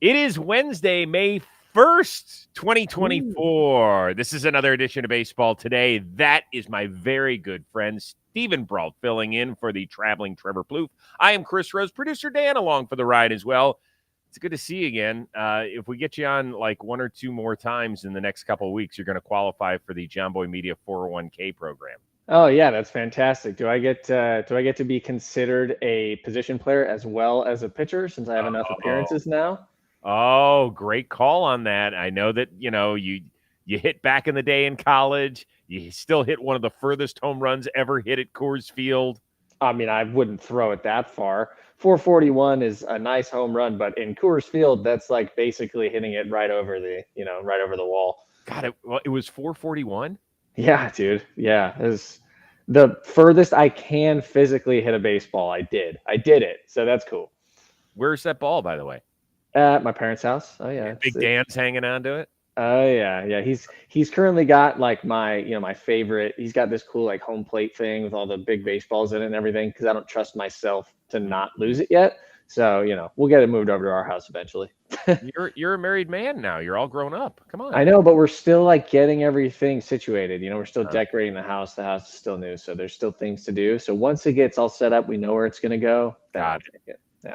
It is Wednesday, May 1st, Ooh. 2024. This is another edition of Baseball Today. That is my very good friend, Stephen Brault, filling in for the traveling Trevor Plouffe. I am Chris Rose, producer Dan along for the ride as well. It's good to see you again. If we get you on like one or two more times in the next couple of weeks, you're going to qualify for the John Boy Media 401k program. Oh yeah, that's fantastic. Do I get to be considered a position player as well as a pitcher since I have enough Oh, appearances now? Oh, great call on that. I know that, you hit back in the day in college. You still hit one of the furthest home runs ever hit at Coors Field. I mean, I wouldn't throw it that far. 441 is a nice home run, but in Coors Field, that's like basically hitting it right over the wall. God, it was 441. Yeah, dude. Yeah, it was the furthest I can physically hit a baseball. I did. I did it. So that's cool. Where's that ball, by the way? At my parents' house. Oh yeah, Big Dan's hanging on to it. Oh yeah. He's currently got like my favorite. He's got this cool like home plate thing with all the big baseballs in it and everything because I don't trust myself to not lose it yet. So we'll get it moved over to our house eventually. You're a married man now. You're all grown up. Come on. I know, but we're still like getting everything situated. We're still decorating the house. The house is still new, so there's still things to do. So once it gets all set up, we know where it's gonna go. God.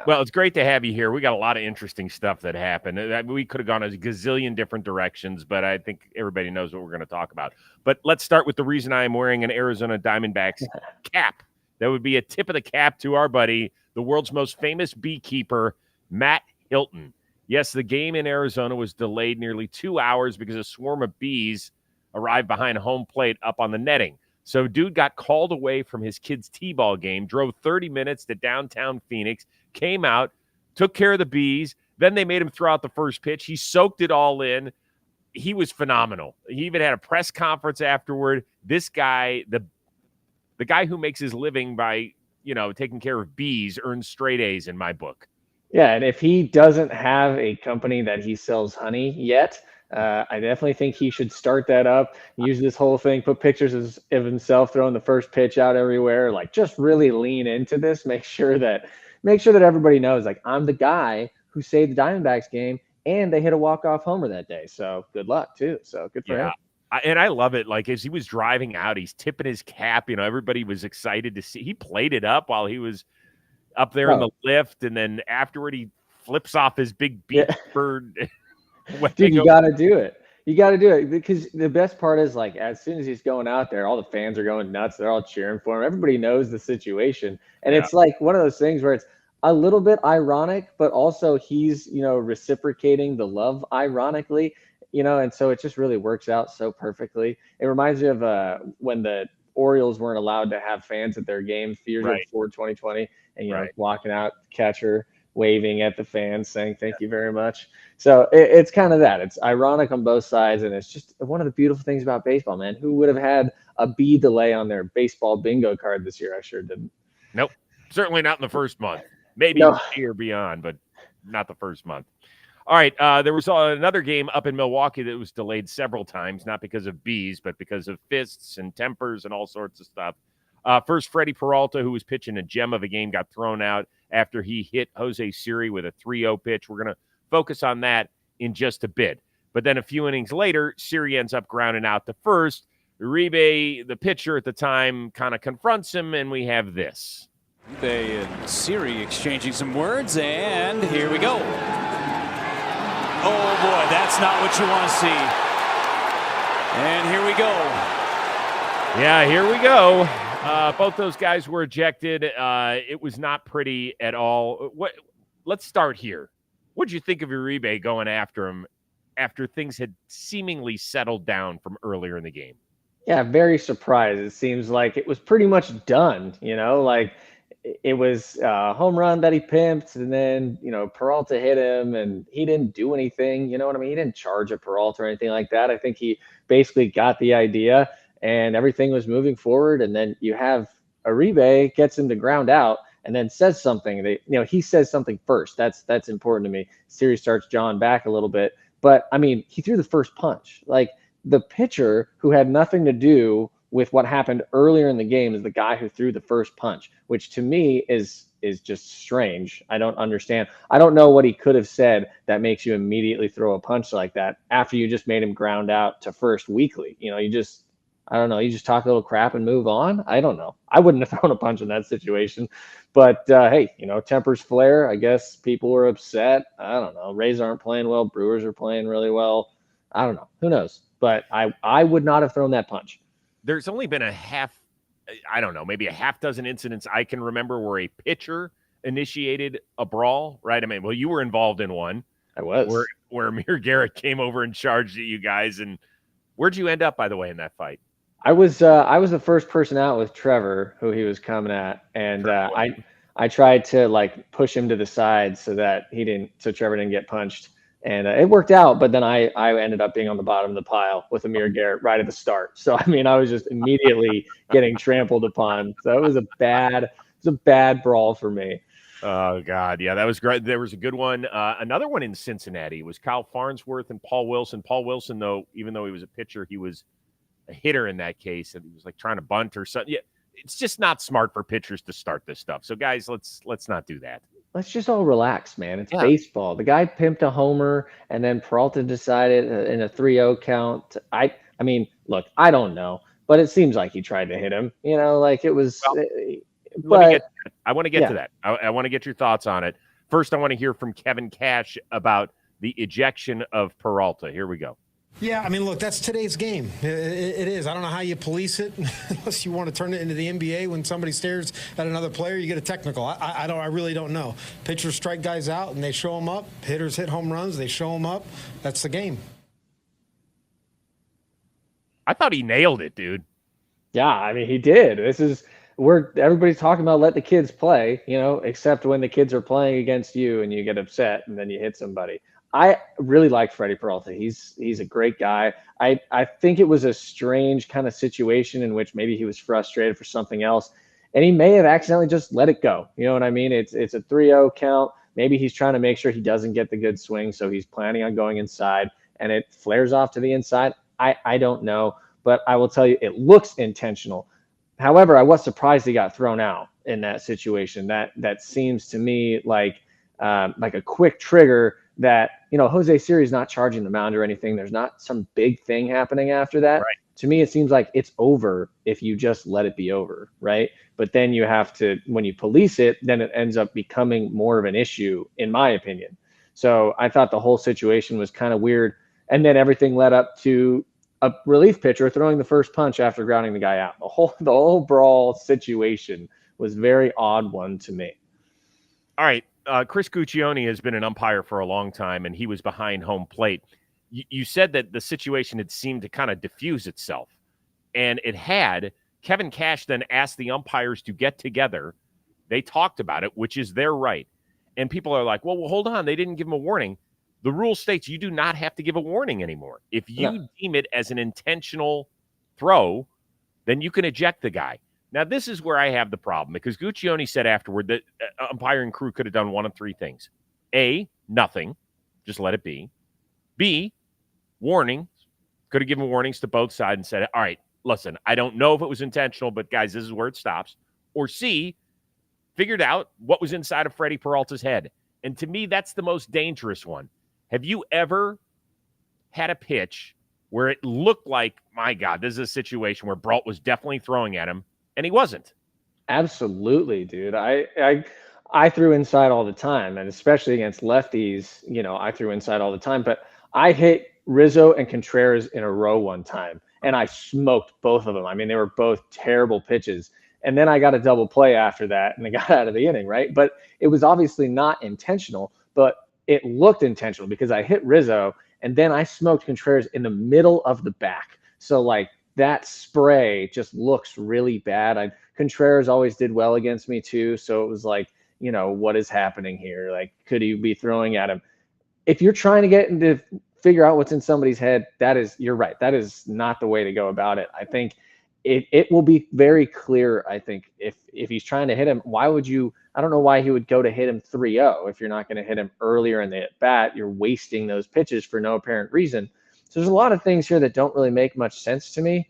Well, it's great to have you here. We got a lot of interesting stuff that happened. We could have gone a gazillion different directions, but I think everybody knows what we're going to talk about. But let's start with the reason I am wearing an Arizona Diamondbacks cap. That would be a tip of the cap to our buddy, the world's most famous beekeeper, Matt Hilton. Yes, the game in Arizona was delayed nearly 2 hours because a swarm of bees arrived behind home plate up on the netting. So dude got called away from his kid's t-ball game, drove 30 minutes to downtown Phoenix, came out, took care of the bees. Then they made him throw out the first pitch. He soaked it all in. He was phenomenal. He even had a press conference afterward. This guy, the guy who makes his living by, taking care of bees, earns straight A's in my book. Yeah, and if he doesn't have a company that he sells honey yet, I definitely think he should start that up, use this whole thing, put pictures of himself throwing the first pitch out everywhere, like just really lean into this, make sure that everybody knows, like, I'm the guy who saved the Diamondbacks game and they hit a walk-off homer that day. So good luck too. So good for him. And I love it. Like, as he was driving out, he's tipping his cap. Everybody was excited to see. He played it up while he was up there in the lift, and then afterward he flips off his big beat bird. Dude, you got to do it. You got to do it because the best part is, like, as soon as he's going out there, all the fans are going nuts. They're all cheering for him. Everybody knows the situation. And it's like one of those things where it's a little bit ironic, but also he's, reciprocating the love ironically, and so it just really works out so perfectly. It reminds me of when the Orioles weren't allowed to have fans at their games a few years before 2020, and walking out, catcher waving at the fans, saying thank you very much. So it's kind of that. It's ironic on both sides, and it's just one of the beautiful things about baseball, man. Who would have had a bee delay on their baseball bingo card this year? I sure didn't. Nope, certainly not in the first month. Maybe year beyond, but not the first month. All right, there was another game up in Milwaukee that was delayed several times, not because of bees, but because of fists and tempers and all sorts of stuff. First, Freddie Peralta, who was pitching a gem of a game, got thrown out after he hit Jose Siri with a 3-0 pitch. We're going to focus on that in just a bit. But then a few innings later, Siri ends up grounding out to first. Uribe, the pitcher at the time, kind of confronts him, and we have this. Uribe and Siri exchanging some words, and here we go. Oh, boy, that's not what you want to see. And here we go. Yeah, here we go. Both those guys were ejected. It was not pretty at all. Let's start here. What did you think of Uribe going after him after things had seemingly settled down from earlier in the game? Yeah, very surprised. It seems like it was pretty much done, like it was a home run that he pimped, and then, Peralta hit him, and he didn't do anything. You know what I mean? He didn't charge at Peralta or anything like that. I think he basically got the idea, and everything was moving forward. And then you have Uribe gets him to ground out and then says something. He says something first. That's important to me. Series starts John back a little bit. But, I mean, he threw the first punch. Like, the pitcher who had nothing to do with what happened earlier in the game is the guy who threw the first punch, which to me is just strange. I don't understand. I don't know what he could have said that makes you immediately throw a punch like that after you just made him ground out to first weekly. I don't know. You just talk a little crap and move on. I don't know. I wouldn't have thrown a punch in that situation. But, hey, tempers flare. I guess people were upset. I don't know. Rays aren't playing well. Brewers are playing really well. I don't know. Who knows? But I would not have thrown that punch. There's only been maybe a half dozen incidents I can remember where a pitcher initiated a brawl, right? I mean, well, you were involved in one. I was. Where Amir Garrett came over and charged at you guys. And where'd you end up, by the way, in that fight? I was the first person out with Trevor, who he was coming at, and I tried to push him to the side so Trevor didn't get punched, and it worked out. But then I ended up being on the bottom of the pile with Amir Garrett right at the start. So I mean, I was just immediately getting trampled upon. So it was a bad brawl for me. Oh God, yeah, that was great. There was a good one. Another one in Cincinnati was Kyle Farnsworth and Paul Wilson. Paul Wilson, though, even though he was a pitcher, he was a hitter in that case, and he was trying to bunt or something. Yeah, it's just not smart for pitchers to start this stuff. So guys, let's not do that. Let's just all relax, man. It's baseball. The guy pimped a homer, and then Peralta decided in a 3-0 count. I mean, look, I don't know, but it seems like he tried to hit him. It was. Well, I want to get to that. I want to get your thoughts on it. First, I want to hear from Kevin Cash about the ejection of Peralta. Here we go. Yeah, I mean, look, that's today's game. It is. I don't know how you police it unless you want to turn it into the NBA. When somebody stares at another player, you get a technical. I really don't know. Pitchers strike guys out and they show them up. Hitters hit home runs. They show them up. That's the game. I thought he nailed it, dude. Yeah, I mean, he did. Everybody's talking about let the kids play, except when the kids are playing against you and you get upset and then you hit somebody. I really like Freddie Peralta. He's a great guy. I think it was a strange kind of situation in which maybe he was frustrated for something else, and he may have accidentally just let it go. You know what I mean? It's a 3-0 count. Maybe he's trying to make sure he doesn't get the good swing, so he's planning on going inside, and it flares off to the inside. I don't know, but I will tell you it looks intentional. However, I was surprised he got thrown out in that situation. That seems to me like a quick trigger that, Jose Siri's not charging the mound or anything. There's not some big thing happening after that. Right. To me, it seems like it's over if you just let it be over, right? But then you have to, when you police it, then it ends up becoming more of an issue, in my opinion. So I thought the whole situation was kind of weird. And then everything led up to a relief pitcher throwing the first punch after grounding the guy out. The whole brawl situation was very odd one to me. All right. Chris Guccione has been an umpire for a long time, and he was behind home plate. You said that the situation had seemed to kind of diffuse itself, and it had. Kevin Cash then asked the umpires to get together. They talked about it, which is their right. And people are like, well, hold on. They didn't give him a warning. The rule states you do not have to give a warning anymore. If you deem it as an intentional throw, then you can eject the guy. Now, this is where I have the problem, because Guccione said afterward that umpiring crew could have done one of three things. A, nothing. Just let it be. B, warning. Could have given warnings to both sides and said, all right, listen, I don't know if it was intentional, but guys, this is where it stops. Or C, figured out what was inside of Freddie Peralta's head. And to me, that's the most dangerous one. Have you ever had a pitch where it looked like, my God, this is a situation where Brault was definitely throwing at him, and he wasn't? Absolutely, dude. I threw inside all the time, and especially against lefties, I threw inside all the time. But I hit Rizzo and Contreras in a row one time, and I smoked both of them. I mean, they were both terrible pitches. And then I got a double play after that, and I got out of the inning, right? But it was obviously not intentional, but it looked intentional because I hit Rizzo, and then I smoked Contreras in the middle of the back. So, that spray just looks really bad. Contreras always did well against me too. So it was what is happening here? Could he be throwing at him? If you're trying to get into figure out what's in somebody's head, you're right. That is not the way to go about it. I think it will be very clear. I think if he's trying to hit him, why would you? I don't know why he would go to hit him 3-0 if you're not going to hit him earlier in the at bat. You're wasting those pitches for no apparent reason. So there's a lot of things here that don't really make much sense to me.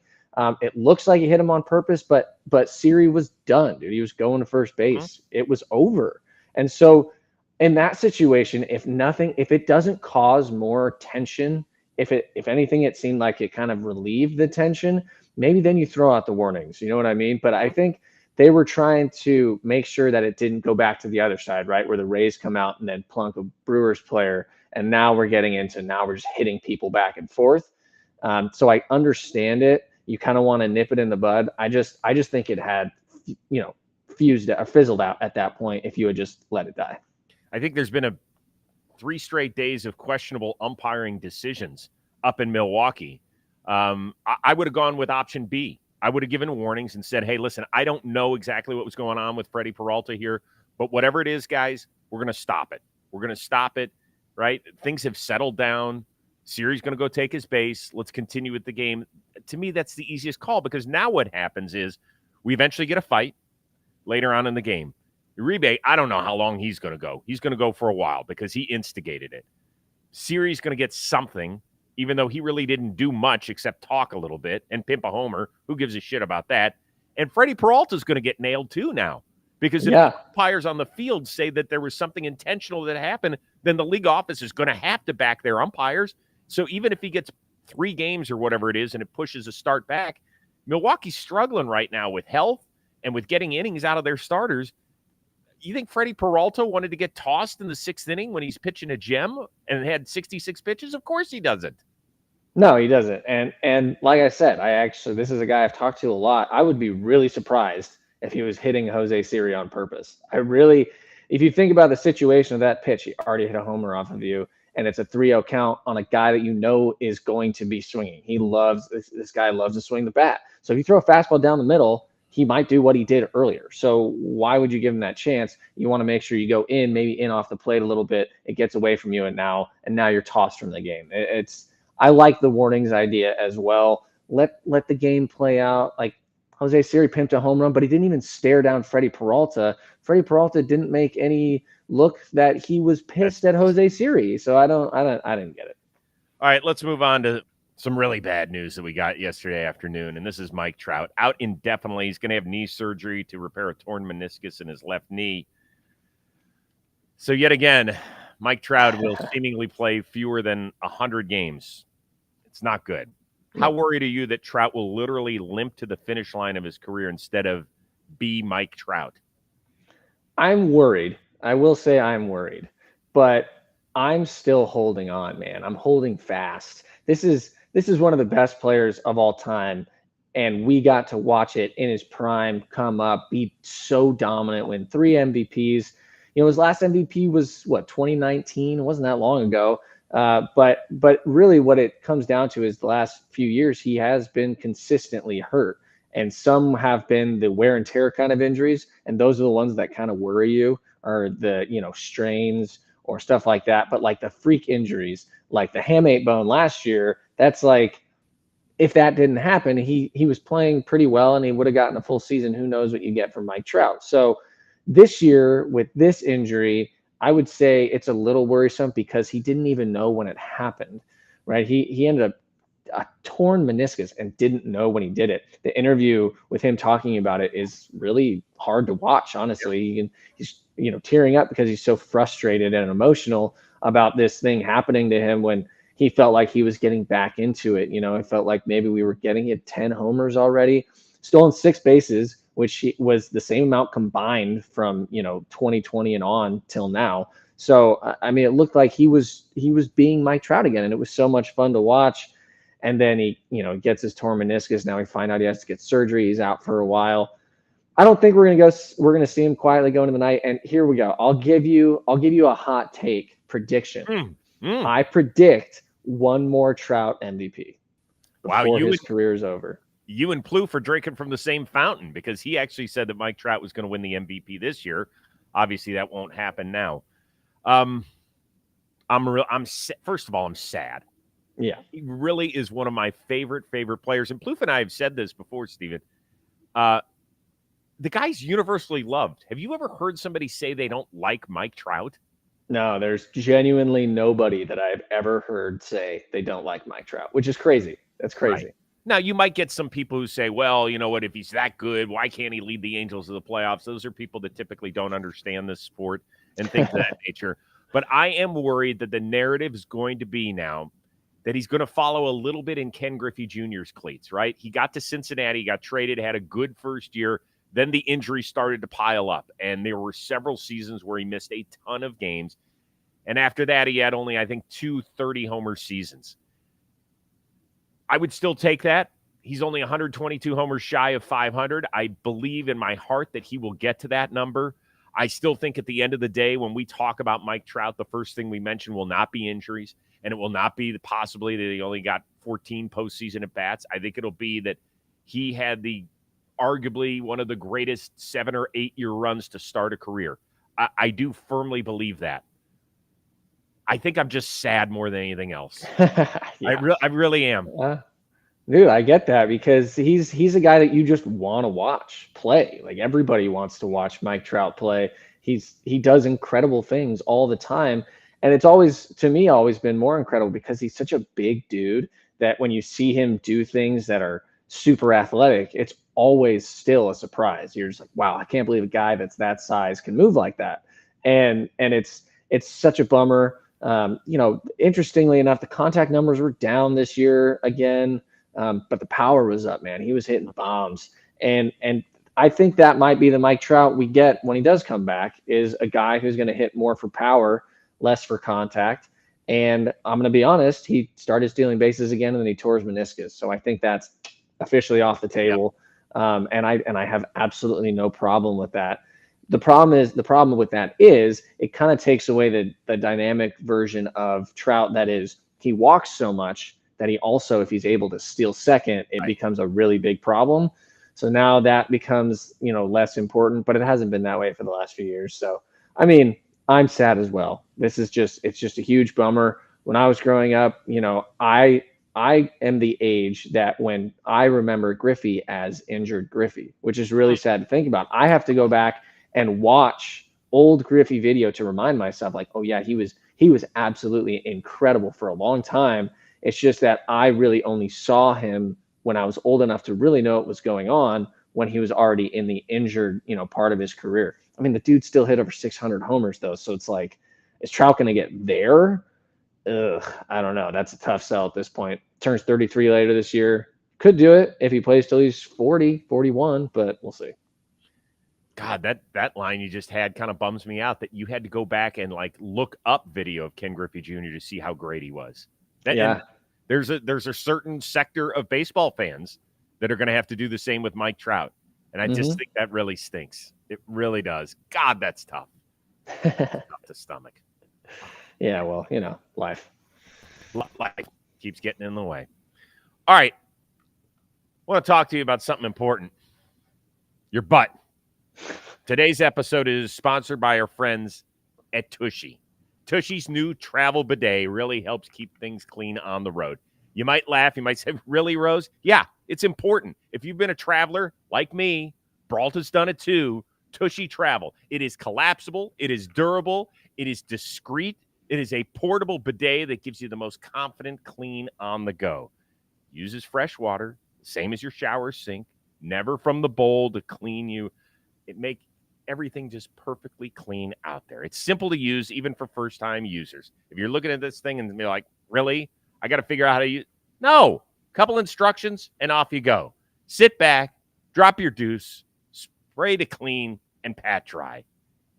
It looks like he hit him on purpose, but Siri was done, dude. He was going to first base. It was over. And so in that situation, if it doesn't cause more tension, if anything, it seemed like it kind of relieved the tension, maybe then you throw out the warnings. You know what I mean? But I think they were trying to make sure that it didn't go back to the other side, right? Where the Rays come out and then plunk a Brewers player. And now we're just hitting people back and forth. So I understand it. You kind of want to nip it in the bud. I just think it had, fused or fizzled out at that point if you had just let it die. I think there's been 3 straight days of questionable umpiring decisions up in Milwaukee. I would have gone with option B. I would have given warnings and said, hey, listen, I don't know exactly what was going on with Freddie Peralta here, but whatever it is, guys, we're going to stop it. We're going to stop it, right? Things have settled down. Siri's going to go take his base. Let's continue with the game. To me, that's the easiest call, because now what happens is we eventually get a fight later on in the game. Uribe, I don't know how long he's going to go. He's going to go for a while because he instigated it. Siri's going to get something, even though he really didn't do much except talk a little bit and pimp a homer. Who gives a shit about that? And Freddie Peralta's going to get nailed too now, because if the umpires on the field say that there was something intentional that happened, then the league office is going to have to back their umpires. So even if he gets 3 games or whatever it is and it pushes a start back, Milwaukee's struggling right now with health and with getting innings out of their starters. You think Freddie Peralta wanted to get tossed in the 6th inning when he's pitching a gem and had 66 pitches? Of course he doesn't. No, he doesn't. And like I said, this is a guy I've talked to a lot. I would be really surprised if he was hitting Jose Siri on purpose. If you think about the situation of that pitch, he already hit a homer off of you, and it's a 3-0 count on a guy that you know is going to be swinging. This guy loves to swing the bat. So if you throw a fastball down the middle, he might do what he did earlier. So why would you give him that chance? You want to make sure you go maybe in off the plate a little bit. It gets away from you, and now you're tossed from the game. I like the warnings idea as well. Let the game play out. Like Jose Siri pimped a home run, but he didn't even stare down Freddie Peralta. Freddie Peralta didn't make any look that he was pissed at Jose Siri. So I didn't get it. All right, let's move on to some really bad news that we got yesterday afternoon, and this is Mike Trout out indefinitely. He's going to have knee surgery to repair a torn meniscus in his left knee. So yet again, Mike Trout will seemingly play fewer than 100 games. It's not good. How worried are you that Trout will literally limp to the finish line of his career instead of be Mike Trout? I'm worried. I will say I'm worried, but I'm still holding on, man. I'm holding fast. This is one of the best players of all time, and we got to watch it in his prime come up, be so dominant, win 3 MVPs. His last MVP was 2019. It wasn't that long ago. But really what it comes down to is the last few years he has been consistently hurt, and some have been the wear and tear kind of injuries, and those are the ones that kind of worry you, or the strains or stuff like that. But like the freak injuries, like the hamate bone last year, that's like, if that didn't happen, he was playing pretty well and he would have gotten a full season. Who knows what you get from Mike Trout? So this year with this injury, I would say it's a little worrisome because he didn't even know when it happened, right? He ended up a torn meniscus and didn't know when he did it. The interview with him talking about it is really hard to watch, honestly. He's tearing up because he's so frustrated and emotional about this thing happening to him when he felt like he was getting back into it. It felt like maybe we were getting at 10 homers already, stolen 6 bases, which was the same amount combined from 2020 and on till now. So I mean, it looked like he was being Mike Trout again, and it was so much fun to watch. And then he gets his torn meniscus. Now we find out he has to get surgery. He's out for a while. I don't think we're gonna see him quietly go into the night. And here we go. I'll give you a hot take prediction. I predict one more Trout MVP before his career is over. You and Plouffe are drinking from the same fountain, because he actually said that Mike Trout was going to win the MVP this year. Obviously, that won't happen now. First of all, I'm sad. Yeah, he really is one of my favorite players. And Plouffe and I have said this before, Steven. The guy's universally loved. Have you ever heard somebody say they don't like Mike Trout? No, there's genuinely nobody that I've ever heard say they don't like Mike Trout, which is crazy. That's crazy. Right. Now, you might get some people who say, well, you know what, if he's that good, why can't he lead the Angels to the playoffs? Those are people that typically don't understand this sport and things of that nature. But I am worried that the narrative is going to be now that he's going to follow a little bit in Ken Griffey Jr.'s cleats, right? He got to Cincinnati, got traded, had a good first year. Then the injuries started to pile up, and there were several seasons where he missed a ton of games. And after that, he had only, I think, 2 30-homer seasons. I would still take that. He's only 122 homers shy of 500. I believe in my heart that he will get to that number. I still think at the end of the day, when we talk about Mike Trout, the first thing we mention will not be injuries, and it will not be possibly that he only got 14 postseason at-bats. I think it'll be that he had the arguably one of the greatest 7 or 8 year runs to start a career. I do firmly believe that. I think I'm just sad more than anything else. Yeah. I really am. Dude, I get that because he's a guy that you just want to watch play. Like everybody wants to watch Mike Trout play. He does incredible things all the time. And it's always, to me, always been more incredible because he's such a big dude that when you see him do things that are super athletic, it's always still a surprise. You're just like, wow, I can't believe a guy that's that size can move like that. And it's such a bummer. Interestingly enough, the contact numbers were down this year again, but the power was up, man. He was hitting bombs. And I think that might be the Mike Trout we get when he does come back, is a guy who's going to hit more for power, less for contact. And I'm going to be honest, he started stealing bases again, and then he tore his meniscus. So I think that's officially off the table. Yep. And I have absolutely no problem with that. The problem with that is it kind of takes away the dynamic version of Trout. That is, he walks so much that he also, if he's able to steal second, it becomes a really big problem. So now that becomes, less important, but it hasn't been that way for the last few years. So, I mean, I'm sad as well. It's just a huge bummer. When I was growing up, I am the age that when I remember Griffey as injured Griffey, which is really sad to think about. I have to go back and watch old Griffey video to remind myself, like, oh yeah, he was absolutely incredible for a long time. It's just that I really only saw him when I was old enough to really know what was going on, when he was already in the injured, part of his career. I mean, the dude still hit over 600 homers though. So it's like, is Trout going to get there? I don't know. That's a tough sell at this point. Turns 33 later this year. Could do it if he plays till he's 40, 41, but we'll see. God, that line you just had kind of bums me out, that you had to go back and look up video of Ken Griffey Jr. to see how great he was. Yeah. There's a certain sector of baseball fans that are going to have to do the same with Mike Trout. And I just think that really stinks. It really does. God, that's tough. Tough to stomach. Yeah, well, life. Life keeps getting in the way. All right. I want to talk to you about something important. Your butt. Today's episode is sponsored by our friends at Tushy. Tushy's new travel bidet really helps keep things clean on the road. You might laugh. You might say, really, Rose? Yeah, it's important. If you've been a traveler like me, Brault has done it too, Tushy Travel. It is collapsible. It is durable. It is discreet. It is a portable bidet that gives you the most confident clean on the go. Uses fresh water, same as your shower sink, never from the bowl to clean you. It makes everything just perfectly clean out there. It's simple to use, even for first-time users. If you're looking at this thing and you're like, really? I got to figure out how to use it. No. Couple instructions, and off you go. Sit back, drop your deuce, spray to clean, and pat dry.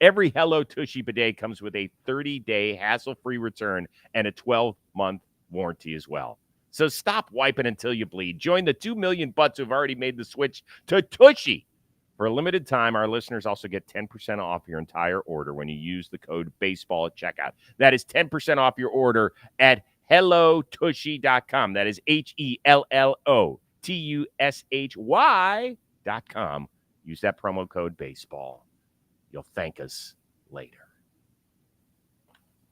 Every Hello Tushy bidet comes with a 30-day hassle-free return and a 12-month warranty as well. So stop wiping until you bleed. Join the 2 million butts who've already made the switch to Tushy. For a limited time, our listeners also get 10% off your entire order when you use the code BASEBALL at checkout. That is 10% off your order at HelloTushy.com. That is HelloTushy.com. Use that promo code BASEBALL. You'll thank us later.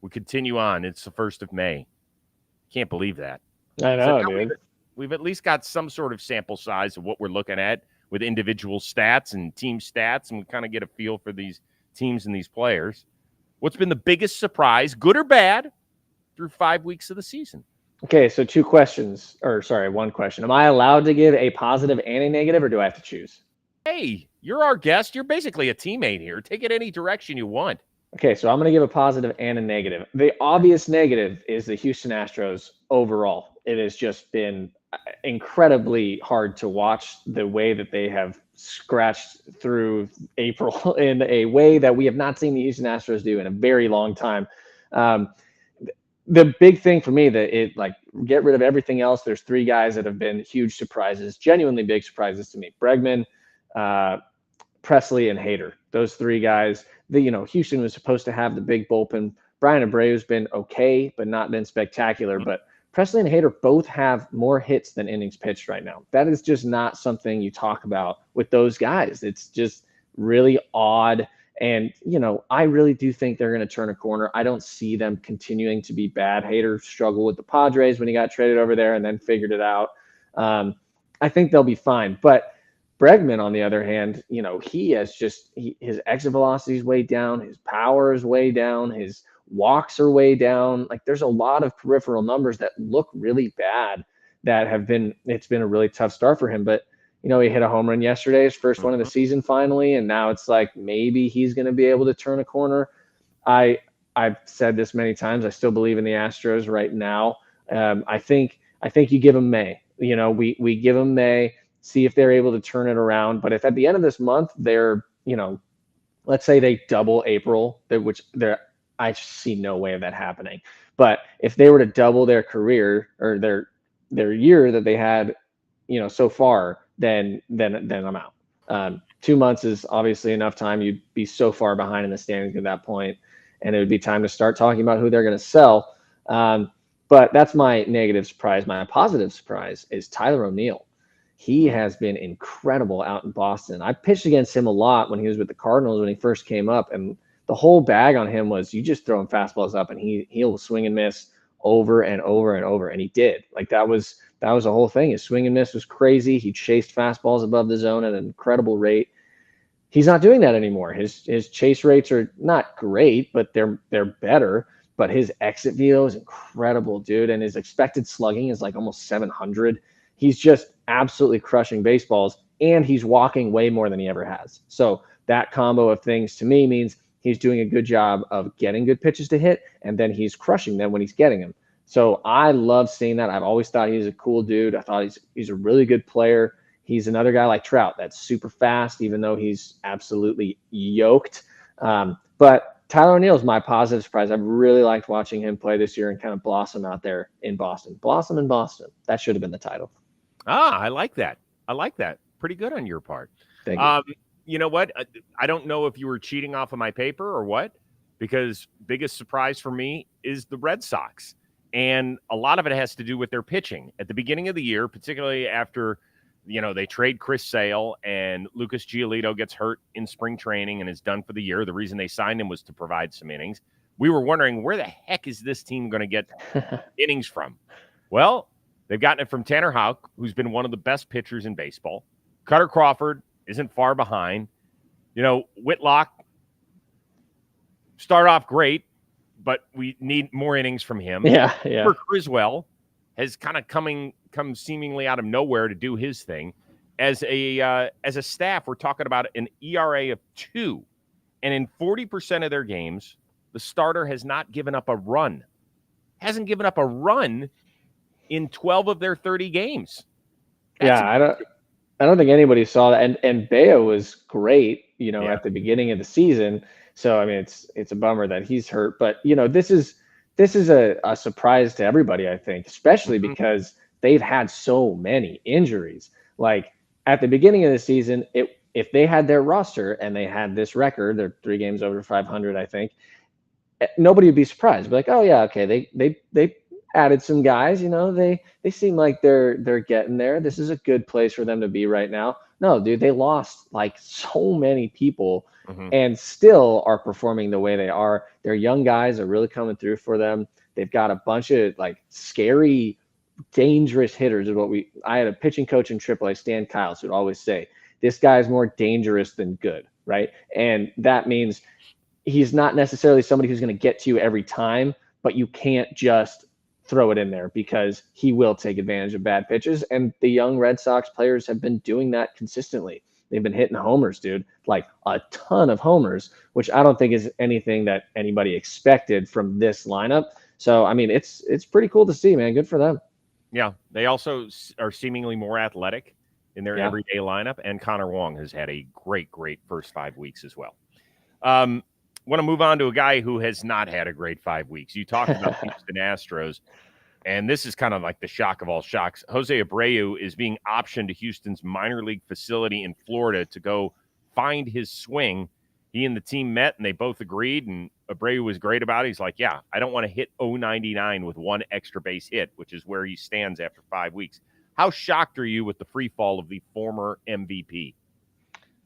We continue on. It's the 1st of May. Can't believe that. I know, dude. We've at least got some sort of sample size of what we're looking at with individual stats and team stats, and we kind of get a feel for these teams and these players. What's been the biggest surprise, good or bad, through 5 weeks of the season? Okay, so one question. Am I allowed to give a positive and a negative, or do I have to choose? Hey, you're our guest. You're basically a teammate here. Take it any direction you want. Okay, so I'm going to give a positive and a negative. The obvious negative is the Houston Astros overall. It has just been incredibly hard to watch the way that they have scratched through April in a way that we have not seen the Houston Astros do in a very long time. The big thing for me get rid of everything else. There's three guys that have been huge surprises, genuinely big surprises to me. Bregman, Presley, and Hader. Those three guys. Houston was supposed to have the big bullpen. Brian Abreu's been okay, but not been spectacular. Mm-hmm. But Presley and Hader both have more hits than innings pitched right now. That is just not something you talk about with those guys. It's just really odd. And, I really do think they're going to turn a corner. I don't see them continuing to be bad. Hader struggled with the Padres when he got traded over there and then figured it out. I think they'll be fine. But Bregman, on the other hand, he has his exit velocity is way down. His power is way down. His walks are way down. Like, there's a lot of peripheral numbers that look really bad it's been a really tough start for him. But, he hit a home run yesterday, his first one of the season finally. And now it's like, maybe he's going to be able to turn a corner. I've said this many times. I still believe in the Astros right now. I think you give them May, we give them May, see if they're able to turn it around. But if at the end of this month, they're, let's say they double April, I see no way of that happening. But if they were to double their career or their year that they had, so far, then I'm out. 2 months is obviously enough time. You'd be so far behind in the standings at that point, and it would be time to start talking about who they're going to sell. But that's my negative surprise. My positive surprise is Tyler O'Neill. He has been incredible out in Boston. I pitched against him a lot when he was with the Cardinals when he first came up, and the whole bag on him was you just throw him fastballs up and he'll swing and miss over and over and over, and he did. Like, that was the whole thing. His swing and miss was crazy. He chased fastballs above the zone at an incredible rate. He's not doing that anymore. His chase rates are not great, but they're better. But his exit velo is incredible, dude, and his expected slugging is like almost 700. He's just absolutely crushing baseballs, and he's walking way more than he ever has. So that combo of things to me means he's doing a good job of getting good pitches to hit, and then he's crushing them when he's getting them. So I love seeing that. I've always thought he's a cool dude. I thought he's a really good player. He's another guy like Trout that's super fast, even though he's absolutely yoked. But Tyler O'Neill is my positive surprise. I've really liked watching him play this year and kind of blossom out there in Boston. Blossom in Boston. That should have been the title. I like that. Pretty good on your part. Thank you. You know what? I don't know if you were cheating off of my paper or what, because biggest surprise for me is the Red Sox. And a lot of it has to do with their pitching. At the beginning of the year, particularly after, they trade Chris Sale and Lucas Giolito gets hurt in spring training and is done for the year. The reason they signed him was to provide some innings. We were wondering, where the heck is this team going to get innings from? Well, they've gotten it from Tanner Houck, who's been one of the best pitchers in baseball. Cutter Crawford isn't far behind. Whitlock started off great, but we need more innings from him. Yeah. Criswell has kind of come seemingly out of nowhere to do his thing. As a staff, we're talking about an ERA of 2, and in 40% of their games, the starter has not given up a run. Hasn't given up a run in 12 of their 30 games. I don't think anybody saw that. And Bayo was great, at the beginning of the season. So, I mean, it's a bummer that he's hurt. But, this is a surprise to everybody, I think, especially because they've had so many injuries. Like, at the beginning of the season, if they had their roster and they had this record, they're 3 games over 500, I think, nobody would be surprised. Be like, oh, yeah, okay, they added some guys, they seem like they're getting there. This is a good place for them to be right now. No, dude, they lost like so many people and still are performing the way they are. Their young guys are really coming through for them. They've got a bunch of like scary, dangerous hitters. I had a pitching coach in AAA, Stan Kiles, who'd always say, this guy's more dangerous than good, right? And that means he's not necessarily somebody who's going to get to you every time, but you can't just throw it in there because he will take advantage of bad pitches. And the young Red Sox players have been doing that consistently. They've been hitting homers, dude, like a ton of homers, which I don't think is anything that anybody expected from this lineup. So, I mean, it's pretty cool to see, man. Good for them. Yeah, they also are seemingly more athletic in their everyday lineup, and Connor Wong has had a great first 5 weeks as well. Want to move on to a guy who has not had a great 5 weeks. You talked about Houston Astros, and this is kind of like the shock of all shocks. Jose Abreu is being optioned to Houston's minor league facility in Florida to go find his swing. He and the team met, and they both agreed, and Abreu was great about it. He's like, yeah, I don't want to hit 099 with one extra base hit, which is where he stands after 5 weeks. How shocked are you with the free fall of the former MVP?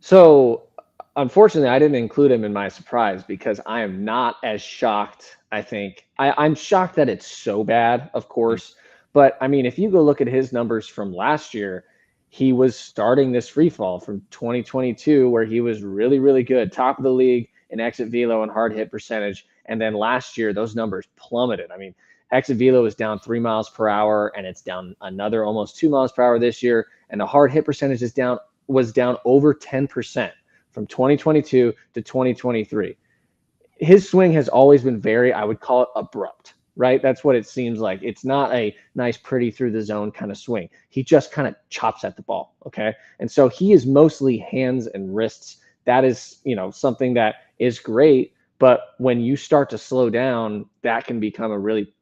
So, unfortunately, I didn't include him in my surprise because I am not as shocked, I think. I'm shocked that it's so bad, of course. But, I mean, if you go look at his numbers from last year, he was starting this free fall from 2022 where he was really, really good, top of the league in exit velo and hard hit percentage. And then last year, those numbers plummeted. I mean, exit velo is down 3 miles per hour, and it's down another almost 2 miles per hour this year. And the hard hit percentage was down over 10% from 2022 to 2023. His swing has always been very, I would call it abrupt, right? That's what it seems like. It's not a nice, pretty through the zone kind of swing. He just kind of chops at the ball, okay? And so he is mostly hands and wrists. That is, something that is great. But when you start to slow down, that can become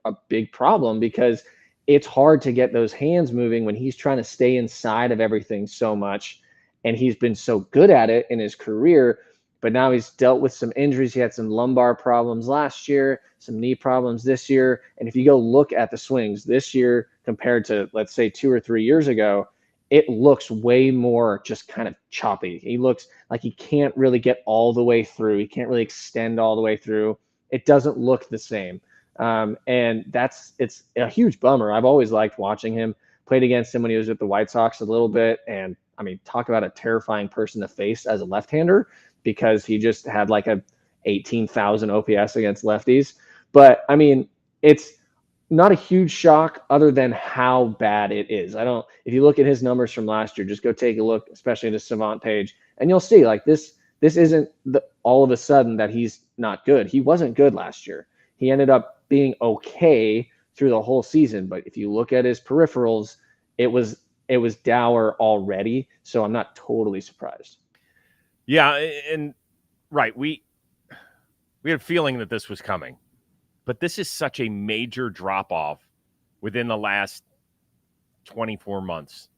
a big problem because it's hard to get those hands moving when he's trying to stay inside of everything so much. And he's been so good at it in his career, but now he's dealt with some injuries. He had some lumbar problems last year, some knee problems this year. And if you go look at the swings this year compared to, let's say, 2 or 3 years ago, it looks way more just kind of choppy. He looks like he can't really get all the way through. He can't really extend all the way through. It doesn't look the same. And it's a huge bummer. I've always liked watching him. Played against him when he was with the White Sox a little bit. And I mean, talk about a terrifying person to face as a left-hander because he just had like a 18,000 OPS against lefties. But I mean, it's not a huge shock other than how bad it is. If you look at his numbers from last year, just go take a look, especially the Savant page, and you'll see like this isn't all of a sudden that he's not good. He wasn't good last year. He ended up being okay through the whole season. But if you look at his peripherals, it was dour already. So I'm not totally surprised. Yeah. And right. We had a feeling that this was coming. But this is such a major drop-off within the last 24 months.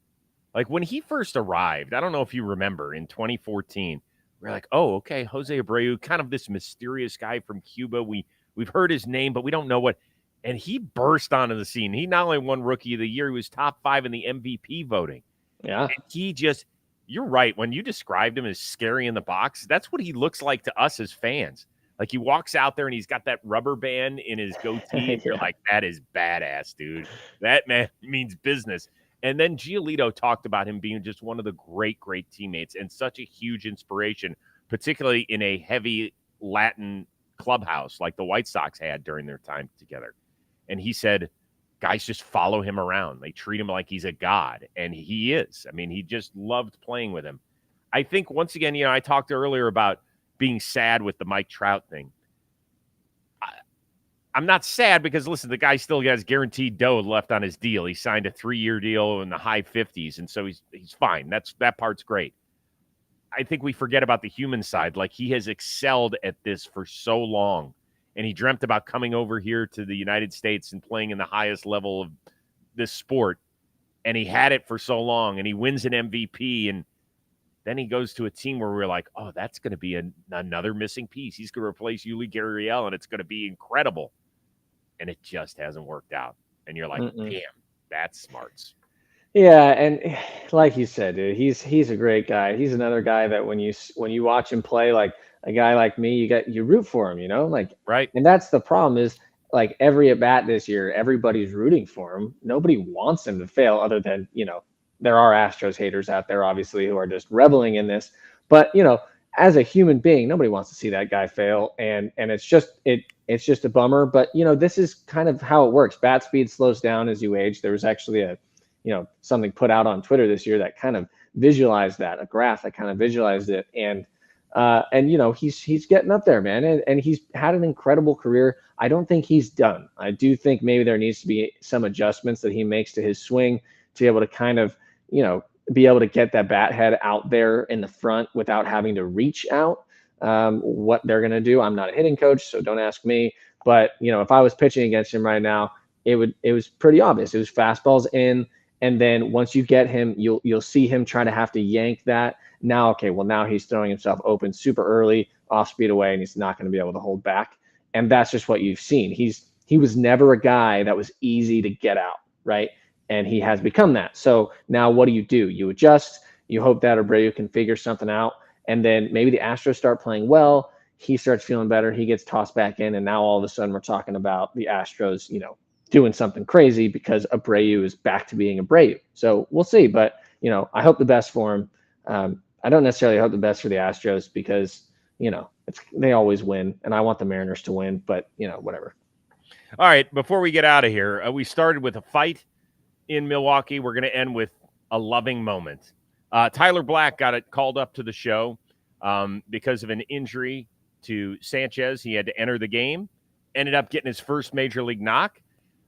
Like when he first arrived, I don't know if you remember, in 2014, we're like, oh, okay, Jose Abreu, kind of this mysterious guy from Cuba. We've heard his name, but we don't know what. And he burst onto the scene. He not only won Rookie of the Year, he was top 5 in the MVP voting. Yeah. And you're right. When you described him as scary in the box, that's what he looks like to us as fans. Like he walks out there and he's got that rubber band in his goatee. And you're like, that is badass, dude. That man means business. And then Giolito talked about him being just one of the great teammates and such a huge inspiration, particularly in a heavy Latin clubhouse like the White Sox had during their time together. And he said, guys just follow him around. They treat him like he's a god. And he is. I mean, he just loved playing with him. I think once again, I talked earlier about being sad with the Mike Trout thing. I'm not sad because, listen, the guy still has guaranteed dough left on his deal. He signed a 3-year deal in the high 50s, and so he's fine. That part's great. I think we forget about the human side. Like, he has excelled at this for so long, and he dreamt about coming over here to the United States and playing in the highest level of this sport, and he had it for so long, and he wins an MVP, and then he goes to a team where we're like, oh, that's going to be another missing piece. He's going to replace Yuli Gurriel, and it's going to be incredible. And it just hasn't worked out. And you're like, damn, that's smarts. Yeah, and like you said, dude, he's a great guy. He's another guy that when you watch him play, like a guy like me, you root for him, like right. And that's the problem is like every at bat this year, everybody's rooting for him. Nobody wants him to fail, other than there are Astros haters out there, obviously, who are just reveling in this. But, as a human being, nobody wants to see that guy fail. And it's just, It's just a bummer. But, this is kind of how it works. Bat speed slows down as you age. There was actually something put out on Twitter this year that kind of visualized that, a graph that kind of visualized it. And he's getting up there, man. And he's had an incredible career. I don't think he's done. I do think maybe there needs to be some adjustments that he makes to his swing to be able to kind of, be able to get that bat head out there in the front without having to reach out. What they're going to do. I'm not a hitting coach, so don't ask me. But, if I was pitching against him right now, it was pretty obvious. It was fastballs in. And then once you get him, you'll see him try to have to yank that. Now he's throwing himself open super early, off speed away, and he's not going to be able to hold back. And that's just what you've seen. He was never a guy that was easy to get out, right? And he has become that. So now what do? You adjust. You hope that Abreu can figure something out. And then maybe the Astros start playing well. He starts feeling better. He gets tossed back in. And now all of a sudden we're talking about the Astros, doing something crazy because Abreu is back to being Abreu. So we'll see. But, I hope the best for him. I don't necessarily hope the best for the Astros because, they always win. And I want the Mariners to win. But, whatever. All right. Before we get out of here, we started with a fight in Milwaukee. We're going to end with a loving moment. Tyler Black got it called up to the show because of an injury to Sanchez. He had to enter the game, ended up getting his first major league knock.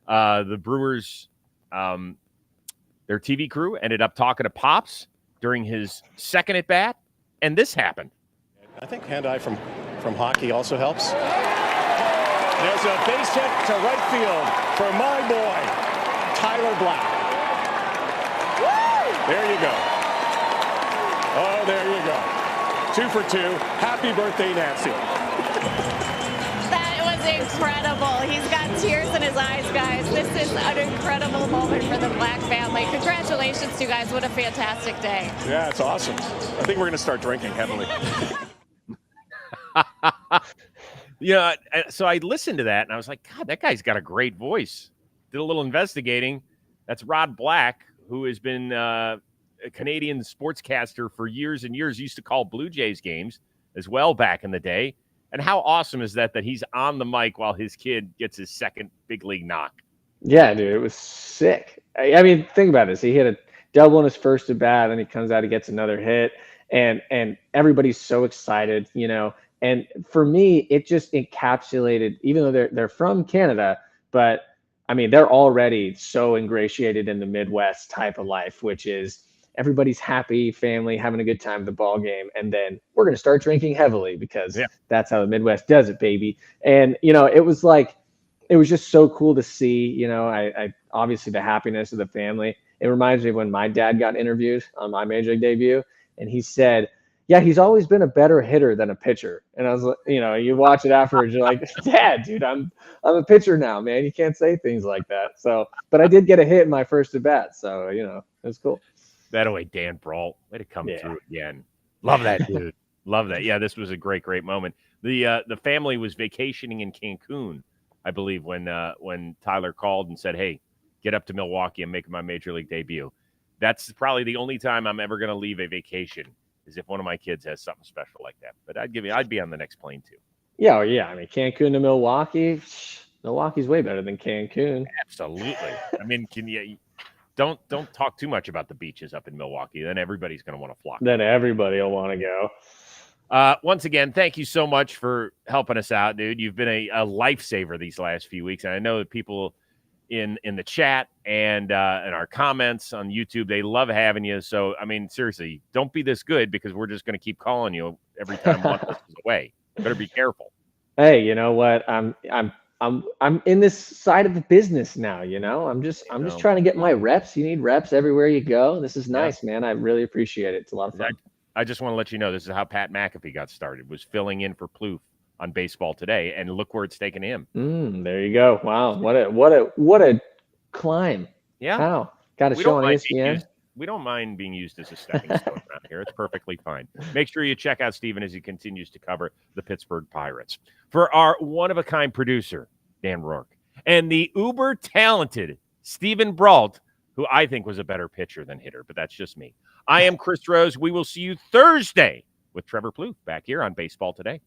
The Brewers, their TV crew ended up talking to Pops during his second at bat, and this happened. I think hand-eye from hockey also helps. There's a base hit to right field for my boy, Tyler Black. Woo! There you go. Oh, there you go. 2 for 2. Happy birthday, Nancy. That was incredible. He's got tears in his eyes, guys. This is an incredible moment for the Black family. Congratulations to you guys. What a fantastic day. Yeah, it's awesome. I think we're going to start drinking heavily. So I listened to that, and I was like, God, that guy's got a great voice. Did a little investigating. That's Rod Black, who has been a Canadian sportscaster for years and years. He used to call Blue Jays games as well back in the day. And how awesome is that he's on the mic while his kid gets his second big league knock? Yeah, dude, it was sick. I mean, think about this. He hit a double in his first at bat, and he comes out, he gets another hit, and everybody's so excited, And for me, it just encapsulated, even though they're from Canada, but I mean, they're already so ingratiated in the Midwest type of life, which is everybody's happy, family, having a good time at the ball game. And then we're going to start drinking heavily because that's how the Midwest does it, baby. And, it was just so cool to see, I obviously the happiness of the family. It reminds me of when my dad got interviewed on my major league debut, and he said, yeah, he's always been a better hitter than a pitcher. And I was like, you watch it afterwards, you're like, Dad, dude, I'm a pitcher now, man. You can't say things like that. So, but I did get a hit in my first at bat. So, it was cool. That away, Dan Brawl. Way to come through again. Love that, dude. Love that. Yeah, this was a great, great moment. The family was vacationing in Cancun, I believe, when Tyler called and said, hey, get up to Milwaukee and make my major league debut. That's probably the only time I'm ever going to leave a vacation is if one of my kids has something special like that. But I'd be on the next plane too. Yeah, I mean, Cancun to Milwaukee. Milwaukee's way better than Cancun. Absolutely. I mean, don't talk too much about the beaches up in Milwaukee. Then everybody's going to want to flock. Then everybody will want to go. Once again, thank you so much for helping us out, dude. You've been a lifesaver these last few weeks, and I know that people in the chat and in our comments on YouTube, they love having you. So, I mean, seriously, don't be this good because we're just going to keep calling you every time one of us is away. Better be careful. Hey, you know what? I'm in this side of the business now. I'm just trying to get my reps. You need reps everywhere you go. This is nice, man. I really appreciate it. It's a lot of fun. I just want to let you know this is how Pat McAfee got started. Was filling in for Plouffe on Baseball Today, and look where it's taken him. There you go. Wow, what a climb. Yeah. Wow. Got a show on ESPN. We don't mind being used as a stepping stone around here. It's perfectly fine. Make sure you check out Steven as he continues to cover the Pittsburgh Pirates. For our one-of-a-kind producer, Dan Rourke, and the uber-talented Stephen Brault, who I think was a better pitcher than hitter, but that's just me. I am Chris Rose. We will see you Thursday with Trevor Plouffe back here on Baseball Today.